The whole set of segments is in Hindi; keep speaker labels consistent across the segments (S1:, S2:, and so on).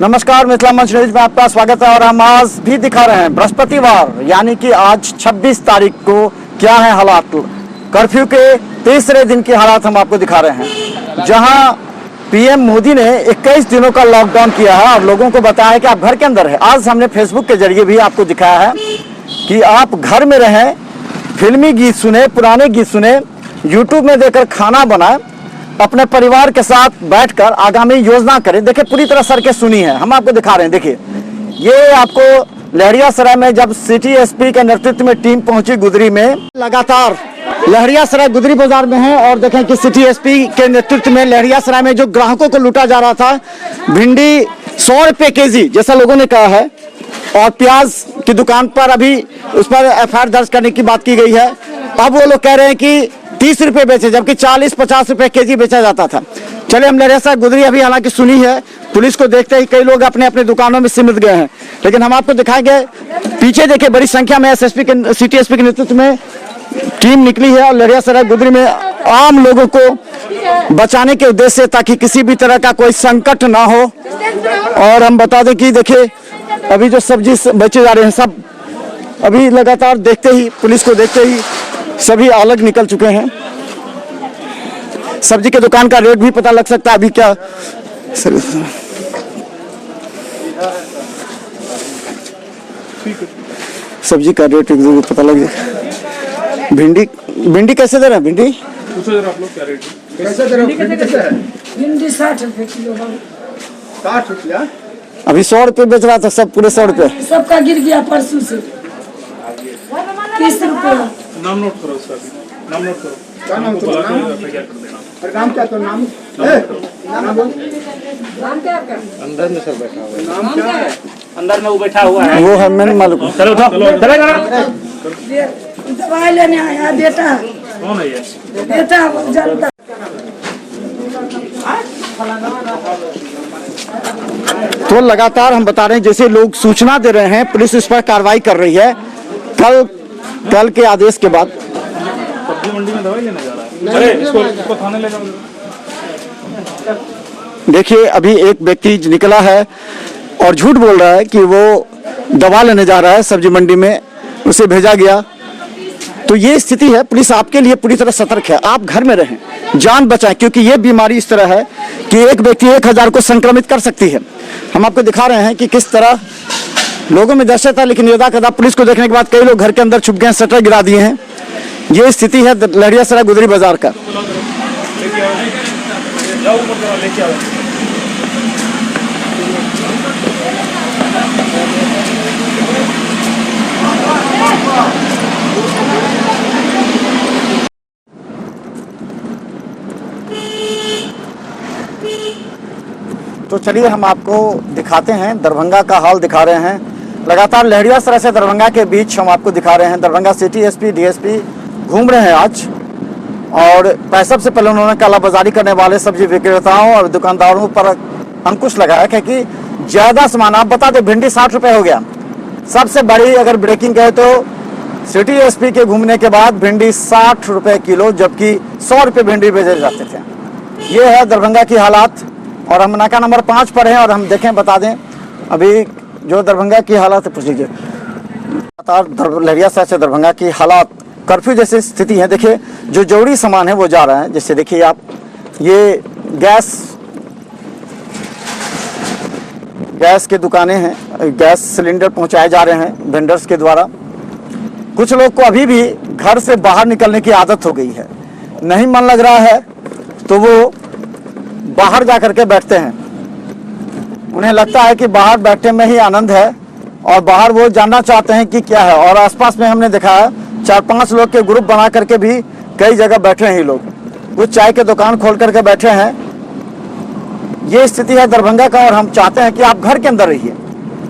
S1: नमस्कार, मिथिला मंच न्यूज में आपका स्वागत है। और हम आज भी दिखा रहे हैं बृहस्पतिवार यानी कि आज 26 तारीख को क्या है हालात। कर्फ्यू के तीसरे दिन के हालात हम आपको दिखा रहे हैं, जहां पीएम मोदी ने 21 दिनों का लॉकडाउन किया है और लोगों को बताया है कि आप घर के अंदर है। आज हमने फेसबुक के जरिए भी आपको दिखाया है कि आप घर में रहें, फिल्मी गीत सुने, पुराने गीत सुने, यूट्यूब में देखकर खाना बनाए, अपने परिवार के साथ बैठकर आगामी योजना करें। देखिए, पूरी तरह सर के सुनी है, हम आपको दिखा रहे हैं। देखिए, ये आपको लहरियासराय में जब सिटी एसपी के नेतृत्व में टीम पहुंची गुदरी में, लगातार लहरियासराय गुदरी बाजार में है और देखें कि सिटी एसपी के नेतृत्व में लहरियासराय में जो ग्राहकों को लूटा जा रहा था, भिंडी 100 रुपये केजी जैसा लोगों ने कहा है, और प्याज की दुकान पर अभी उस पर एफआईआर दर्ज करने की बात की गई है। अब वो लोग कह रहे हैं कि 30 रुपये बेचे, जबकि 40-50 रुपये केजी बेचा जाता था। चलिए, हम लहरियासराय गुदरी अभी हालांकि सुनी है, पुलिस को देखते ही कई लोग अपने अपने दुकानों में सिमट गए हैं, लेकिन हम आपको दिखाएंगे। पीछे देखिए, बड़ी संख्या में सिटी एसपी के नेतृत्व में टीम निकली है और लहरियासराय गुदरी में आम लोगों को बचाने के उद्देश्य से, ताकि किसी भी तरह का कोई संकट ना हो। और हम बता दें कि देखिए, अभी जो सब्जी बेचे जा रहे हैं, सब अभी लगातार देखते ही, पुलिस को देखते ही सभी अलग निकल चुके हैं। सब्जी के दुकान का रेट भी पता लग सकता है अभी क्या। सब्जी का रेट पता लग जाए। भिंडी कैसे दे रहे हैं? भिंडी
S2: पूछो जरा आप लोग, क्या रेट है?
S3: कैसे दे रहे हो? भिंडी कैसे है?
S4: भिंडी 60 रुपये किलो।
S3: 60 रुपया?
S1: अभी 100 रुपये बेच रहा था, सब पूरे 100 रुपये।
S4: सबका गिर गया परसों से। 30 रुपये।
S2: नाम नोट करो उसका भी। नाम नोट करो।
S3: क्या नाम तो नाम? अरे नाम क्या तो नाम? नाम बोल।
S5: अंदर में सर बैठा हुआ है।
S3: नाम क्या है?
S5: अंदर में वो बैठा हुआ है।
S1: वो है, मैंने मालूम।
S5: चलो उठो, चलेगा।
S4: दवाई लेने आया बेटा।
S2: कौन है ये?
S4: बेटा जनता।
S1: तो लगातार हम बता रहे हैं, जैसे लोग सूचना दे रहे हैं, पुलिस इस पर कार्रवाई कर रही है। कल के आदेश के बाद
S2: सब्जी मंडी में दवाई लेने जा रहा है। अरे इसको थाने ले जाओ।
S1: देखिए, अभी एक व्यक्ति निकला है और झूठ बोल रहा है कि वो दवा लेने जा रहा है सब्जी मंडी में, उसे भेजा गया। तो ये स्थिति है। पुलिस आपके लिए पूरी तरह सतर्क है। आप घर में रहें, जान बचाएं, क्योंकि ये बीमारी इस तरह है कि एक व्यक्ति 1000 को संक्रमित कर सकती है। हम आपको दिखा रहे हैं कि किस तरह लोगों में दहशत है, लेकिन यदाकदा पुलिस को देखने के बाद कई लोग घर के अंदर छुप गए हैं, शटर गिरा दिए हैं। ये स्थिति है लहरियासराय गुदरी बाजार का। तो चलिए, हम आपको दिखाते हैं, दरभंगा का हाल दिखा रहे हैं। लगातार लहरियासराय से दरभंगा के बीच हम आपको दिखा रहे हैं। दरभंगा सिटी एसपी डीएसपी घूम रहे हैं आज, और सबसे पहले उन्होंने कालाबाजारी करने वाले सब्जी विक्रेताओं और दुकानदारों पर अंकुश लगाया, क्योंकि ज़्यादा सामान, आप बता दें, भिंडी 60 रुपये हो गया। सबसे बड़ी अगर ब्रेकिंग है तो सिटी एसपी के घूमने के बाद भिंडी 60 रुपये किलो, जबकि 100 रुपये भिंडी बेचे जाते थे। ये है दरभंगा की हालात, और हम नाका नंबर 5 पर हैं। और हम देखें, बता दें, अभी जो दरभंगा की हालात है, पूछ लीजिए। लगातार लहरियासराय से दरभंगा की हालात, कर्फ्यू जैसी स्थिति है। देखिए, जो जरूरी सामान है वो जा रहा है। जैसे देखिए आप, ये गैस की दुकानें हैं, गैस सिलेंडर पहुंचाए जा रहे हैं वेंडर्स के द्वारा। कुछ लोग को अभी भी घर से बाहर निकलने की आदत हो गई है, नहीं मन लग रहा है तो वो बाहर जा करके बैठते हैं। उन्हें लगता है कि बाहर बैठने में ही आनंद है, और बाहर वो जानना चाहते हैं कि क्या है। और आसपास में हमने देखा है 4-5 लोग के ग्रुप बना करके भी कई जगह बैठे हैं। लोग कुछ चाय के दुकान खोल करके बैठे हैं। ये स्थिति है दरभंगा का, और हम चाहते हैं कि आप घर के अंदर रहिए,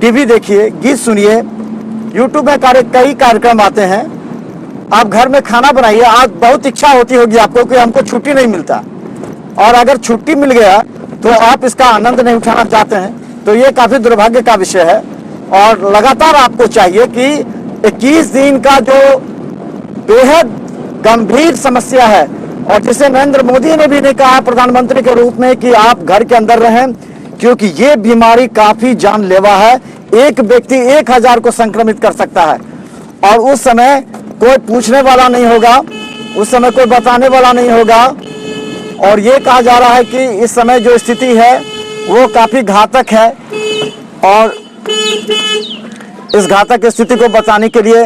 S1: टीवी देखिए, गीत सुनिए, यूट्यूब में कई कार्यक्रम आते हैं। आप घर में खाना बनाइए। आज बहुत इच्छा होती होगी आपको कि हमको छुट्टी नहीं मिलता, और अगर छुट्टी मिल गया तो आप इसका आनंद नहीं उठाना चाहते हैं, तो ये काफी दुर्भाग्य का विषय है। और लगातार आपको चाहिए कि 21 दिन का जो बेहद गंभीर समस्या है, और जिसे नरेंद्र मोदी ने भी नहीं कहा प्रधानमंत्री के रूप में कि आप घर के अंदर रहें, क्योंकि ये बीमारी काफी जानलेवा है। एक व्यक्ति 1000 को संक्रमित कर सकता है और उस समय कोई पूछने वाला नहीं होगा, उस समय कोई बताने वाला नहीं होगा। और ये कहा जा रहा है कि इस समय जो स्थिति है वो काफी घातक है और इस घातक स्थिति को बचाने के लिए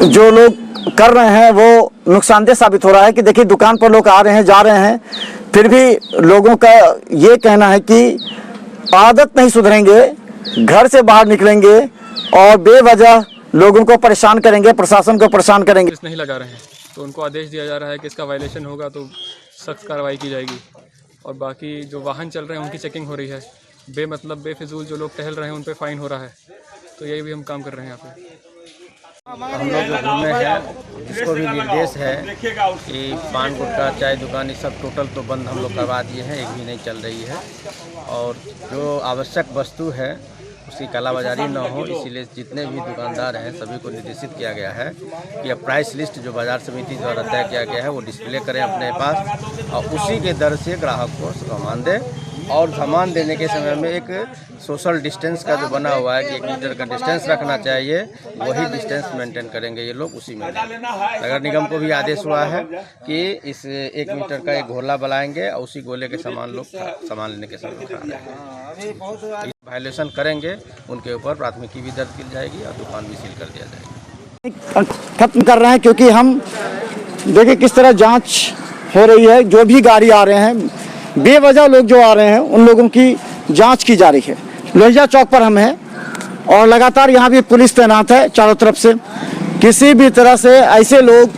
S1: जो लोग कर रहे हैं वो नुकसानदेह साबित हो रहा है। कि देखिए दुकान पर लोग आ रहे हैं, जा रहे हैं, फिर भी लोगों का ये कहना है कि आदत नहीं सुधरेंगे, घर से बाहर निकलेंगे और बेवजह लोगों को परेशान करेंगे, प्रशासन को परेशान करेंगे।
S6: नहीं लगा रहे हैं तो उनको आदेश दिया जा रहा है कि इसका वायलेशन होगा तो सख्त कार्रवाई की जाएगी। और बाकी जो वाहन चल रहे हैं उनकी चेकिंग हो रही है। बेमतलब बेफिजूल जो लोग टहल रहे हैं उन पे फाइन हो रहा है। तो यही भी हम काम कर रहे हैं यहाँ पे।
S7: हम लोग जो घूमे हैं इसको भी निर्देश है कि पान गुटखा चाय दुकान ये सब टोटल तो बंद हम लोग करवा दिए हैं, एक भी नहीं चल रही है। और जो आवश्यक वस्तु है उसकी कालाबाजारी न हो, इसीलिए जितने भी दुकानदार हैं सभी को निर्देशित किया गया है कि अब प्राइस लिस्ट जो बाजार समिति द्वारा तय किया गया है वो डिस्प्ले करें अपने पास और उसी के दर से ग्राहक को सामान दें। और सामान देने के समय में एक सोशल डिस्टेंस का जो बना हुआ है कि 1 मीटर का डिस्टेंस रखना चाहिए, वही डिस्टेंस मेंटेन करेंगे ये लोग, उसी में। नगर निगम को भी आदेश हुआ है कि इस 1 मीटर का एक गोला बनाएंगे और उसी गोले के सामान लोग सामान लेने के समय खा रहे हैं। वायलेशन करेंगे उनके ऊपर प्राथमिकी भी दर्ज की जाएगी और दुकान भी सील कर दिया जाएगा।
S1: खत्म कर रहे हैं क्योंकि हम देखिए किस तरह जांच हो रही है। जो भी गाड़ी आ रहे हैं, बेवजह लोग जो आ रहे हैं उन लोगों की जांच की जा रही है। लोहिया चौक पर हम हैं और लगातार यहाँ भी पुलिस तैनात है चारों तरफ से। किसी भी तरह से ऐसे लोग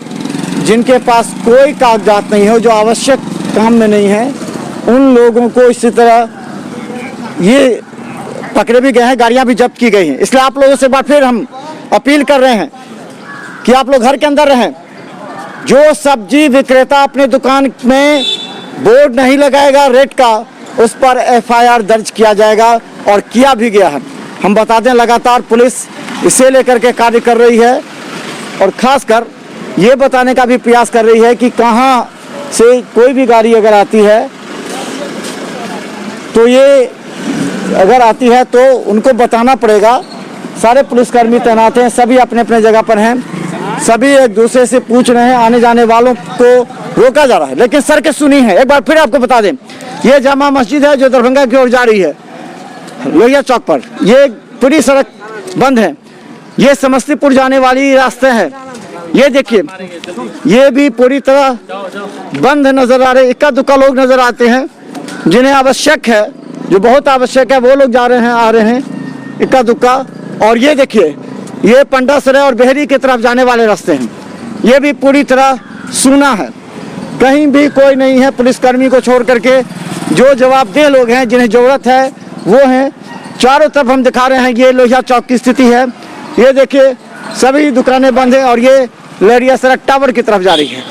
S1: जिनके पास कोई कागजात नहीं हो, जो आवश्यक काम में नहीं है, उन लोगों को इसी तरह ये पकड़े भी गए हैं, गाड़ियाँ भी जब्त की गई हैं। इसलिए आप लोगों से बार फिर हम अपील कर रहे हैं कि आप लोग घर के अंदर रहें। जो सब्जी विक्रेता अपने दुकान में बोर्ड नहीं लगाएगा रेट का, उस पर FIR दर्ज किया जाएगा और किया भी गया है। हम बता दें लगातार पुलिस इसे लेकर के कार्य कर रही है और खासकर ये बताने का भी प्रयास कर रही है कि कहाँ से कोई भी गाड़ी अगर आती है तो ये अगर आती है तो उनको बताना पड़ेगा। सारे पुलिसकर्मी तैनात हैं, सभी अपने अपने जगह पर हैं, सभी एक दूसरे से पूछ रहे हैं। आने जाने वालों को रोका जा रहा है, लेकिन सर्कस सुनी है। एक बार फिर आपको बता दें, ये जामा मस्जिद है जो दरभंगा की ओर जा रही है लोहिया चौक पर। ये पूरी सड़क बंद है। ये समस्तीपुर जाने वाली रास्ते हैं, ये देखिए ये भी पूरी तरह बंद नजर आ रहे। इक्का दुक्का लोग नजर आते हैं जिन्हें आवश्यक है, जो बहुत आवश्यक है, वो लोग जा रहे हैं, आ रहे हैं इक्का दुक्का। और ये देखिए ये पंडासरे और बेहरी की तरफ जाने वाले रास्ते हैं, ये भी पूरी तरह सूना है, कहीं भी कोई नहीं है पुलिसकर्मी को छोड़ करके। जो जवाबदेह लोग हैं, जिन्हें ज़रूरत है, वो हैं। चारों तरफ हम दिखा रहे हैं, ये लोहिया चौक की स्थिति है। ये देखिए सभी दुकानें बंद हैं और ये लहरिया सड़क टावर की तरफ जा रही है।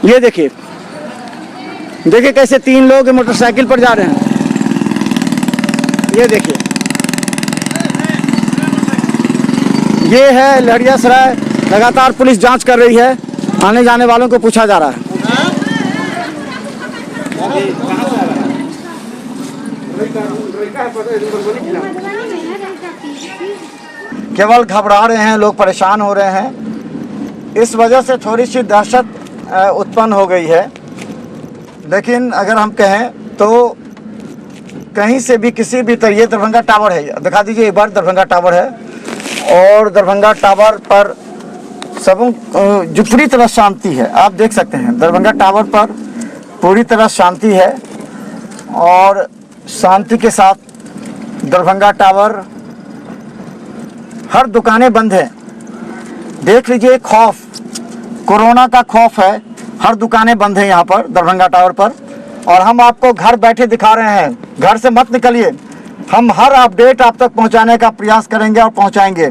S1: ये देखिए देखिए कैसे 3 लोग मोटरसाइकिल पर जा रहे हैं। ये देखिए ये है लहरिया सराय। लगातार पुलिस जांच कर रही है, आने जाने वालों को पूछा जा रहा है। केवल घबरा रहे हैं लोग, परेशान हो रहे हैं। इस वजह से थोड़ी सी दहशत उत्पन्न हो गई है। लेकिन अगर हम कहें तो कहीं से भी किसी भी तरह, ये दरभंगा टावर है, दिखा दीजिए एक बार, दरभंगा टावर है। और दरभंगा टावर पर सब जो पूरी तरह शांति है, आप देख सकते हैं दरभंगा टावर पर पूरी तरह शांति है। और शांति के साथ दरभंगा टावर, हर दुकानें बंद हैं। देख लीजिए, खौफ, कोरोना का खौफ है, हर दुकानें बंद हैं यहाँ पर दरभंगा टावर पर। और हम आपको घर बैठे दिखा रहे हैं, घर से मत निकलिए। हम हर अपडेट आप तक पहुँचाने का प्रयास करेंगे और पहुँचाएंगे।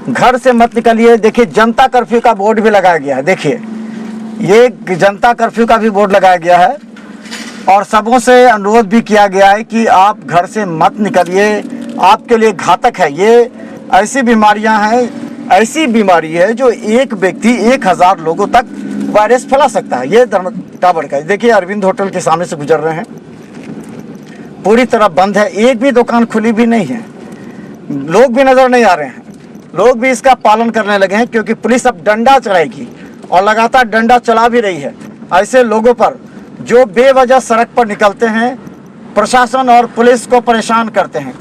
S1: घर से मत निकलिए। देखिए जनता कर्फ्यू का बोर्ड भी लगाया गया है, देखिए ये जनता कर्फ्यू का भी बोर्ड लगाया गया है। और सबों से अनुरोध भी किया गया है कि आप घर से मत निकलिए, आपके लिए घातक है। ये ऐसी बीमारियां हैं, ऐसी बीमारी है जो एक व्यक्ति 1000 लोगों तक वायरस फैला सकता है। ये टावर का देखिए, अरविंद होटल के सामने से गुजर रहे हैं। पूरी तरह बंद है, एक भी दुकान खुली भी नहीं है, लोग भी नजर नहीं आ रहे हैं। लोग भी इसका पालन करने लगे हैं क्योंकि पुलिस अब डंडा चलाएगी और लगातार डंडा चला भी रही है ऐसे लोगों पर जो बेवजह सड़क पर निकलते हैं, प्रशासन और पुलिस को परेशान करते हैं।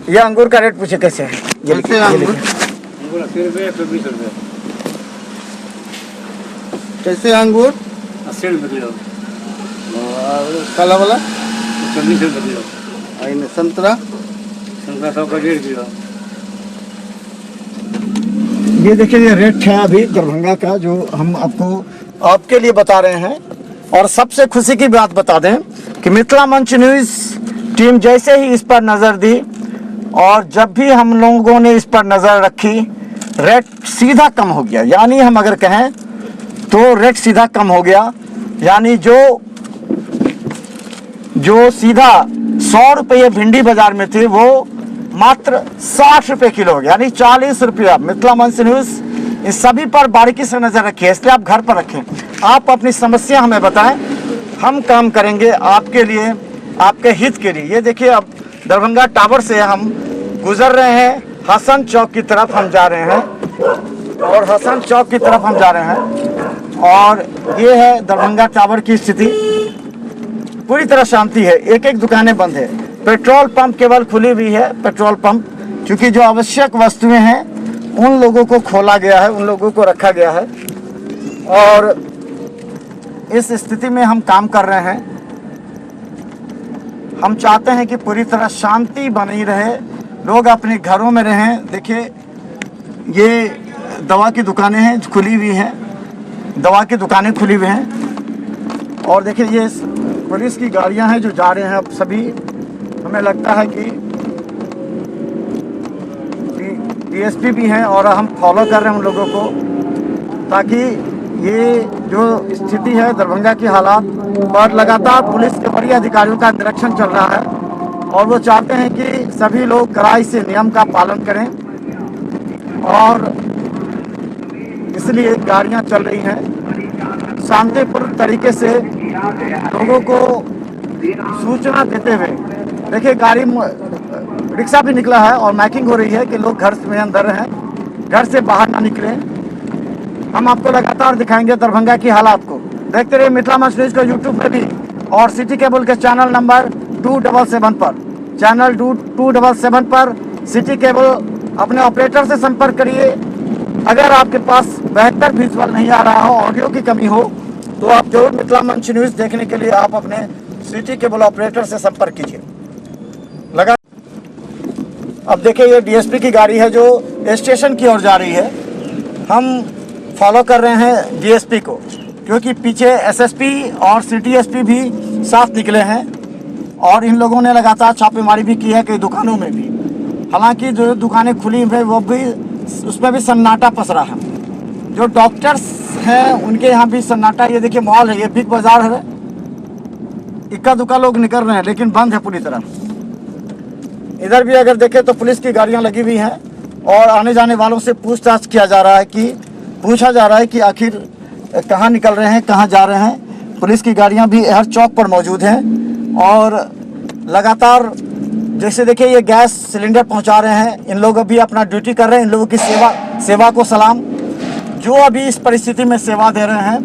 S1: ये अंगूर का रेट पूछे कैसे है? ये लिखिए, ये लिखिए।
S5: 80 रुपये 20 रुपये
S3: कैसे अंगूर
S5: 80 रुपये किलो,
S3: और काला वाला
S5: 40 रुपये किलो,
S3: आइने संतरा
S5: संतरा 100 का 1.5 किलो।
S1: ये देखिए ये रेट है अभी दरभंगा का जो हम आपके लिए बता रहे हैं। और सबसे खुशी की बात बता दें कि मिथिला मंच न्यूज़ टीम जैसे ही इस पर नज़र दी और जब भी हम लोगों ने इस पर नज़र रखी, रेट सीधा कम हो गया। यानी हम अगर कहें तो रेट सीधा कम हो गया, यानी जो सीधा 100 रुपये भिंडी बाजार में थे वो मात्र 60 रुपये किलो हो गया, यानी 40 रुपया। मिथिला मंच न्यूज़ इस सभी पर बारीकी से नज़र रखिए, इसलिए आप घर पर रखें, आप अपनी समस्या हमें बताएं, हम काम करेंगे आपके लिए, आपके हित के लिए। ये देखिए अब दरभंगा टावर से हम गुजर रहे हैं, हसन चौक की तरफ हम जा रहे हैं और हसन चौक की तरफ हम जा रहे हैं और ये है दरभंगा टावर की स्थिति। पूरी तरह शांति है, एक एक दुकानें बंद है, पेट्रोल पंप केवल खुली हुई है। पेट्रोल पंप क्योंकि जो आवश्यक वस्तुएं हैं उन लोगों को खोला गया है, उन लोगों को रखा गया है और इस स्थिति में हम काम कर रहे हैं। हम चाहते हैं कि पूरी तरह शांति बनी रहे, लोग अपने घरों में रहें। देखिए ये दवा की दुकानें हैं खुली हुई हैं, दवा की दुकानें खुली हुई हैं और देखिए ये पुलिस की गाड़ियां हैं जो जा रहे हैं। अब सभी हमें लगता है कि डीएसपी भी हैं और हम फॉलो कर रहे हैं उन लोगों को, ताकि ये जो स्थिति है दरभंगा की हालात पर लगातार पुलिस के वरीय अधिकारियों का निरीक्षण चल रहा है और वो चाहते हैं कि सभी लोग कड़ाई से नियम का पालन करें और इसलिए गाड़ियां चल रही हैं शांतिपूर्ण तरीके से लोगों को सूचना देते हुए। देखिए गाड़ी रिक्शा भी निकला है और माइकिंग हो रही है कि लोग घर में अंदर रहें, घर से बाहर ना निकलें। हम आपको लगातार दिखाएंगे दरभंगा की हालात को। देखते रहिए मिथिला मंच न्यूज़ को यूट्यूब पे भी और सिटी केबल के चैनल नंबर 277 पर, चैनल 277 पर सिटी केबल अपने ऑपरेटर से संपर्क करिए। अगर आपके पास बेहतर विजुअल नहीं आ रहा हो, ऑडियो की कमी हो, तो आप जरूर मिथिला मंच न्यूज़ देखने के लिए आप अपने सिटी केबल ऑपरेटर से संपर्क कीजिए। लगा अब देखिए ये डीएसपी की गाड़ी है जो स्टेशन की ओर जा रही है। हम फॉलो कर रहे हैं डीएसपी को क्योंकि पीछे एसएसपी और सिटी एसपी भी साथ निकले हैं और इन लोगों ने लगातार छापेमारी भी की है कई दुकानों में भी। हालांकि जो दुकानें खुली हैं वो भी उसमें भी सन्नाटा पसरा है। जो डॉक्टर्स हैं उनके यहाँ भी सन्नाटा। ये देखिए मॉल है, ये बिग बाजार है, इक्का दुक्का लोग निकल रहे हैं लेकिन बंद है पूरी तरह। इधर भी अगर देखें तो पुलिस की गाड़ियां लगी हुई हैं और आने जाने वालों से पूछताछ किया जा रहा है पूछा जा रहा है कि आखिर कहाँ निकल रहे हैं, कहाँ जा रहे हैं। पुलिस की गाड़ियां भी हर चौक पर मौजूद हैं और लगातार जैसे देखिए ये गैस सिलेंडर पहुंचा रहे हैं, इन लोग अभी अपना ड्यूटी कर रहे हैं। इन लोगों की सेवा को सलाम। जो अभी इस परिस्थिति में सेवा दे रहे हैं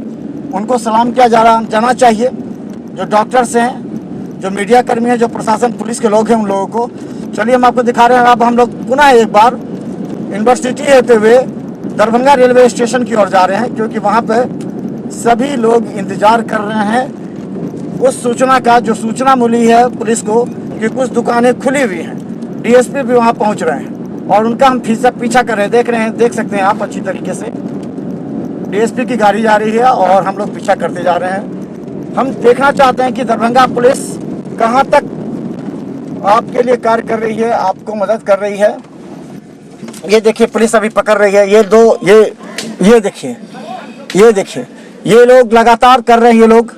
S1: उनको सलाम किया जाना चाहिए। जो डॉक्टर्स हैं, जो मीडिया कर्मी हैं, जो प्रशासन पुलिस के लोग हैं, उन लोगों को। चलिए हम आपको दिखा रहे हैं। अब हम लोग पुनः एक बार यूनिवर्सिटी होते हुए दरभंगा रेलवे स्टेशन की ओर जा रहे हैं क्योंकि वहाँ पे सभी लोग इंतजार कर रहे हैं उस सूचना का जो सूचना मिली है पुलिस को कि कुछ दुकानें खुली हुई हैं। डीएसपी भी वहाँ पहुँच रहे हैं और उनका हम पीछा कर रहे हैं। देख सकते हैं आप अच्छी तरीके से डीएसपी की गाड़ी जा रही है और हम लोग पीछा करते जा रहे हैं। हम देखना चाहते हैं कि दरभंगा पुलिस कहाँ तक आपके लिए कार्य कर रही है, आपको मदद कर रही है। ये देखिए पुलिस अभी पकड़ रही है। ये देखिए ये लोग लगातार कर रहे हैं। ये लोग